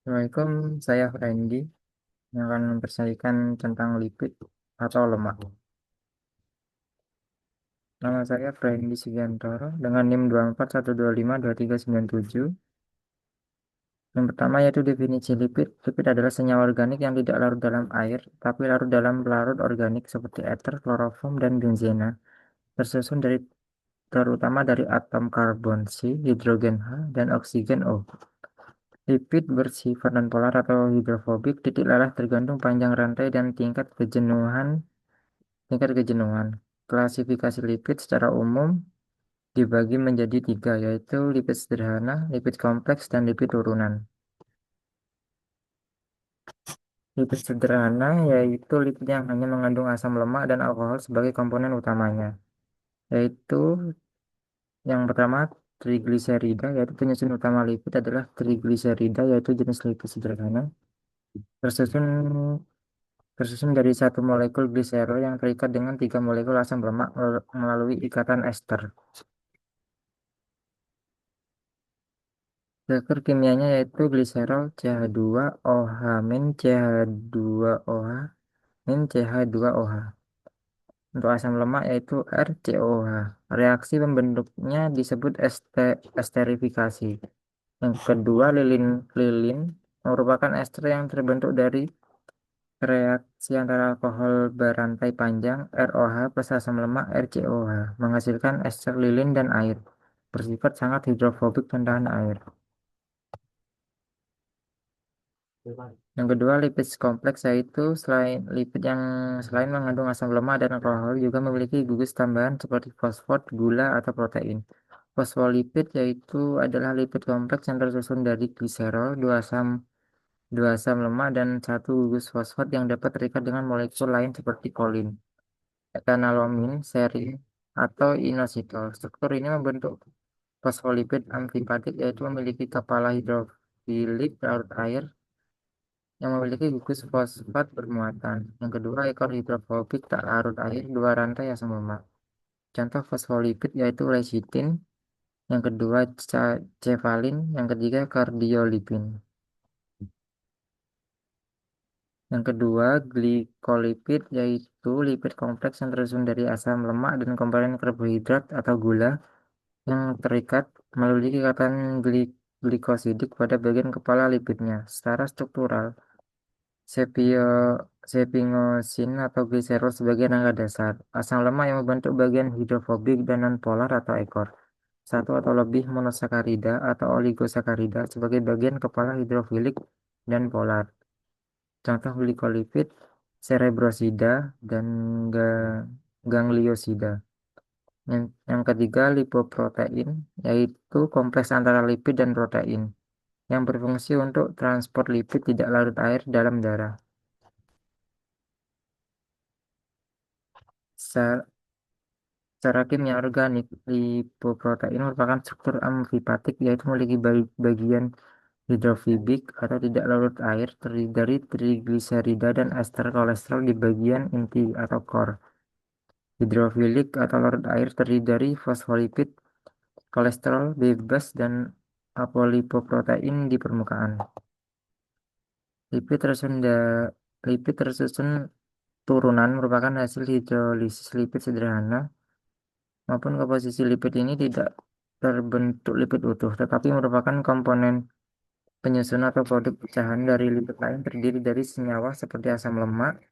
Assalamualaikum, saya Randy yang akan mempresentasikan tentang lipid atau lemak. Nama saya Randy Sugiantoro dengan NIM 24125237. Yang pertama yaitu definisi lipid. Lipid adalah senyawa organik yang tidak larut dalam air, tapi larut dalam pelarut organik seperti ether, kloroform, dan benzena, tersusun terutama dari atom karbon C, hidrogen H, dan oksigen O. Lipid bersifat nonpolar atau hidrofobik, titik lelah tergantung panjang rantai dan tingkat kejenuhan. Klasifikasi lipid secara umum dibagi menjadi tiga, yaitu lipid sederhana, lipid kompleks, dan lipid turunan. Lipid sederhana yaitu lipid yang hanya mengandung asam lemak dan alkohol sebagai komponen utamanya, yaitu yang pertama trigliserida, yaitu penyusun utama lipid adalah trigliserida, yaitu jenis lipid sederhana, tersusun tersusun dari satu molekul gliserol yang terikat dengan tiga molekul asam lemak melalui ikatan ester. Struktur kimianya yaitu gliserol CH2OH-CH2OH CH2OH. Untuk asam lemak yaitu RCOH. Reaksi pembentuknya disebut esterifikasi. Yang kedua, lilin merupakan ester yang terbentuk dari reaksi antara alkohol berantai panjang ROH plus asam lemak RCOH menghasilkan ester lilin dan air. Bersifat sangat hidrofobik dan tahan air. Yang kedua, lipid kompleks yaitu selain mengandung asam lemak dan alkohol juga memiliki gugus tambahan seperti fosfat, gula, atau protein. Fosfolipid yaitu adalah lipid kompleks yang tersusun dari gliserol, dua asam lemak, dan satu gugus fosfat yang dapat terikat dengan molekul lain seperti kolin, etanalomin, serin, atau inositol. Struktur ini membentuk fosfolipid amfipatik yaitu memiliki kepala hidrofilik larut air yang memiliki gugus fosfat bermuatan. Yang kedua, ekor hidrofobik tak larut air dua rantai asam lemak. Contoh fosfolipid yaitu lecithin, yang kedua cefalin, yang ketiga kardiolipin. Yang kedua, glikolipid yaitu lipid kompleks yang tersusun dari asam lemak dan komponen karbohidrat atau gula yang terikat melalui ikatan glikosidik pada bagian kepala lipidnya. Secara struktural, Sepio, sepingosine atau gliserol sebagai rangka dasar. Asam lemak yang membentuk bagian hidrofobik dan nonpolar atau ekor. Satu atau lebih monosakarida atau oligosakarida sebagai bagian kepala hidrofilik dan polar. Contoh glikolipid, cerebrosida, dan gangliosida. Yang ketiga, lipoprotein, yaitu kompleks antara lipid dan protein yang berfungsi untuk transport lipid tidak larut air dalam darah. Secara secara kimia organik, lipoprotein merupakan struktur amfipatik yaitu memiliki bagian hidrofobik atau tidak larut air terdiri dari trigliserida dan ester kolesterol di bagian inti atau core. Hidrofilik atau larut air terdiri dari fosfolipid, kolesterol bebas, dan apolipoprotein di permukaan. Lipid tersusun, lipid tersusun turunan merupakan hasil hidrolisis lipid sederhana maupun komposisi lipid ini tidak terbentuk lipid utuh, tetapi merupakan komponen penyusun atau produk pecahan dari lipid lain terdiri dari senyawa seperti asam lemak.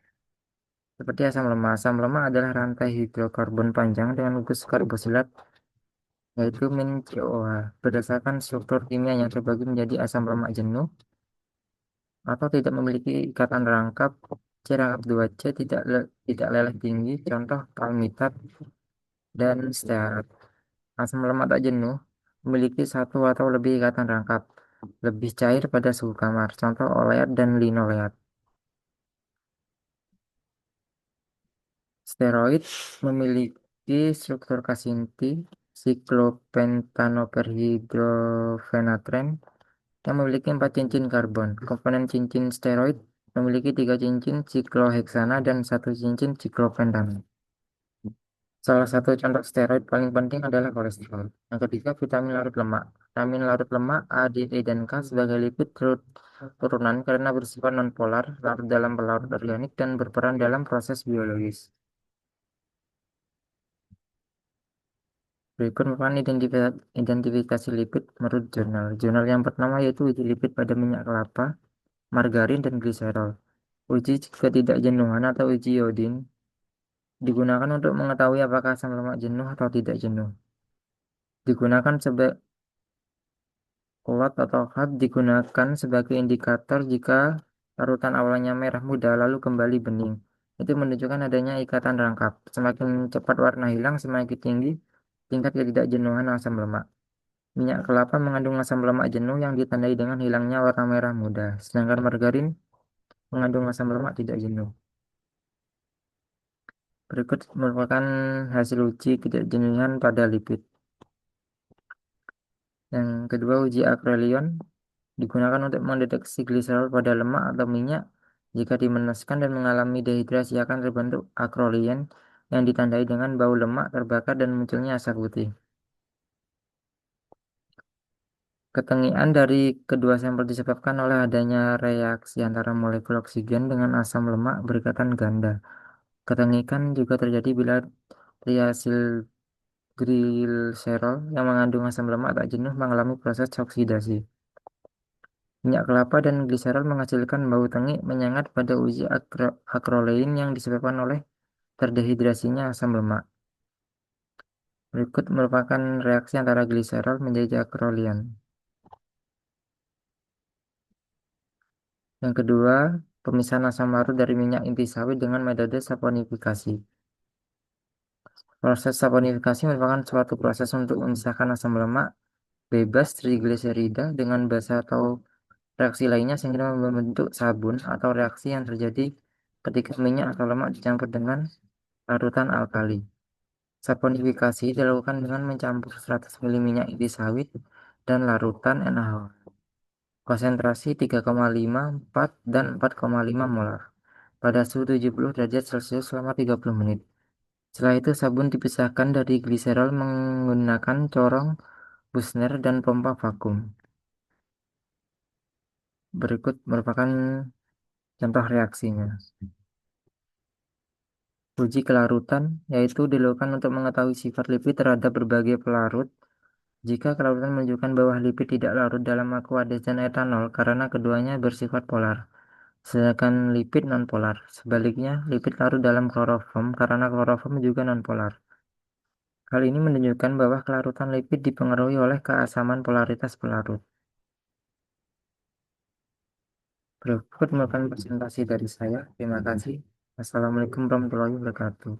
Asam lemak adalah rantai hidrokarbon panjang dengan gugus karboksilat yaitu min-CoH. Berdasarkan struktur kimianya terbagi menjadi asam lemak jenuh atau tidak memiliki ikatan rangkap. C rangkap 2C tidak leleh tinggi, contoh palmitat dan stearat. Asam lemak tak jenuh memiliki satu atau lebih ikatan rangkap, lebih cair pada suhu kamar, contoh oleat dan linoleat. Steroid memiliki struktur kasinti siklopentanoperhidrofenatren yang memiliki 4 cincin karbon. Komponen cincin steroid memiliki 3 cincin sikloheksana dan 1 cincin siklopentan. Salah satu contoh steroid paling penting adalah kolesterol. Yang ketiga, vitamin larut lemak. Vitamin larut lemak A, D, E, dan K sebagai lipid turunan karena bersifat nonpolar, larut dalam pelarut organik, dan berperan dalam proses biologis. Berikut merupakan identifikasi lipid menurut jurnal. Jurnal yang pertama yaitu uji lipid pada minyak kelapa, margarin, dan gliserol. Uji ketidakjenuhan atau uji iodin digunakan untuk mengetahui apakah asam lemak jenuh atau tidak jenuh. Digunakan sebagai Lot atau HAT digunakan sebagai indikator jika larutan awalnya merah muda lalu kembali bening. Itu menunjukkan adanya ikatan rangkap. Semakin cepat warna hilang, semakin tinggi tingkat ketidakjenuhan asam lemak. Minyak kelapa mengandung asam lemak jenuh yang ditandai dengan hilangnya warna merah muda, sedangkan margarin mengandung asam lemak tidak jenuh. Berikut merupakan hasil uji ketidakjenuhan pada lipid. Yang kedua, uji akrelion digunakan untuk mendeteksi gliserol pada lemak atau minyak. Jika dimanaskan dan mengalami dehidrasi akan terbentuk akrolian yang ditandai dengan bau lemak terbakar dan munculnya asap putih. Ketengian dari kedua sampel disebabkan oleh adanya reaksi antara molekul oksigen dengan asam lemak berikatan ganda. Ketengikan juga terjadi bila triasil gliserol yang mengandung asam lemak tak jenuh mengalami proses oksidasi. Minyak kelapa dan gliserol menghasilkan bau tengik menyengat pada uji akrolein yang disebabkan oleh terdehidrasinya asam lemak. Berikut merupakan reaksi antara gliserol menjadi akrolein. Yang kedua, pemisahan asam larut dari minyak inti sawit dengan metode saponifikasi. Proses saponifikasi merupakan suatu proses untuk memisahkan asam lemak bebas trigliserida dengan basa atau reaksi lainnya sehingga membentuk sabun atau reaksi yang terjadi ketika minyak atau lemak dicampur dengan larutan alkali. Saponifikasi dilakukan dengan mencampur 100 ml minyak inti sawit dan larutan NaOH. Konsentrasi 3,5, 4, dan 4,5 molar pada suhu 70 derajat Celcius selama 30 menit. Setelah itu sabun dipisahkan dari gliserol menggunakan corong Buchner dan pompa vakum. Berikut merupakan contoh reaksinya. Uji kelarutan yaitu dilakukan untuk mengetahui sifat lipid terhadap berbagai pelarut. Jika kelarutan menunjukkan bahwa lipid tidak larut dalam aqueous dan etanol karena keduanya bersifat polar, sedangkan lipid nonpolar. Sebaliknya, lipid larut dalam kloroform karena kloroform juga nonpolar. Hal ini menunjukkan bahwa kelarutan lipid dipengaruhi oleh keasaman polaritas pelarut. Berikut merupakan presentasi dari saya. Terima kasih. Assalamualaikum warahmatullahi wabarakatuh.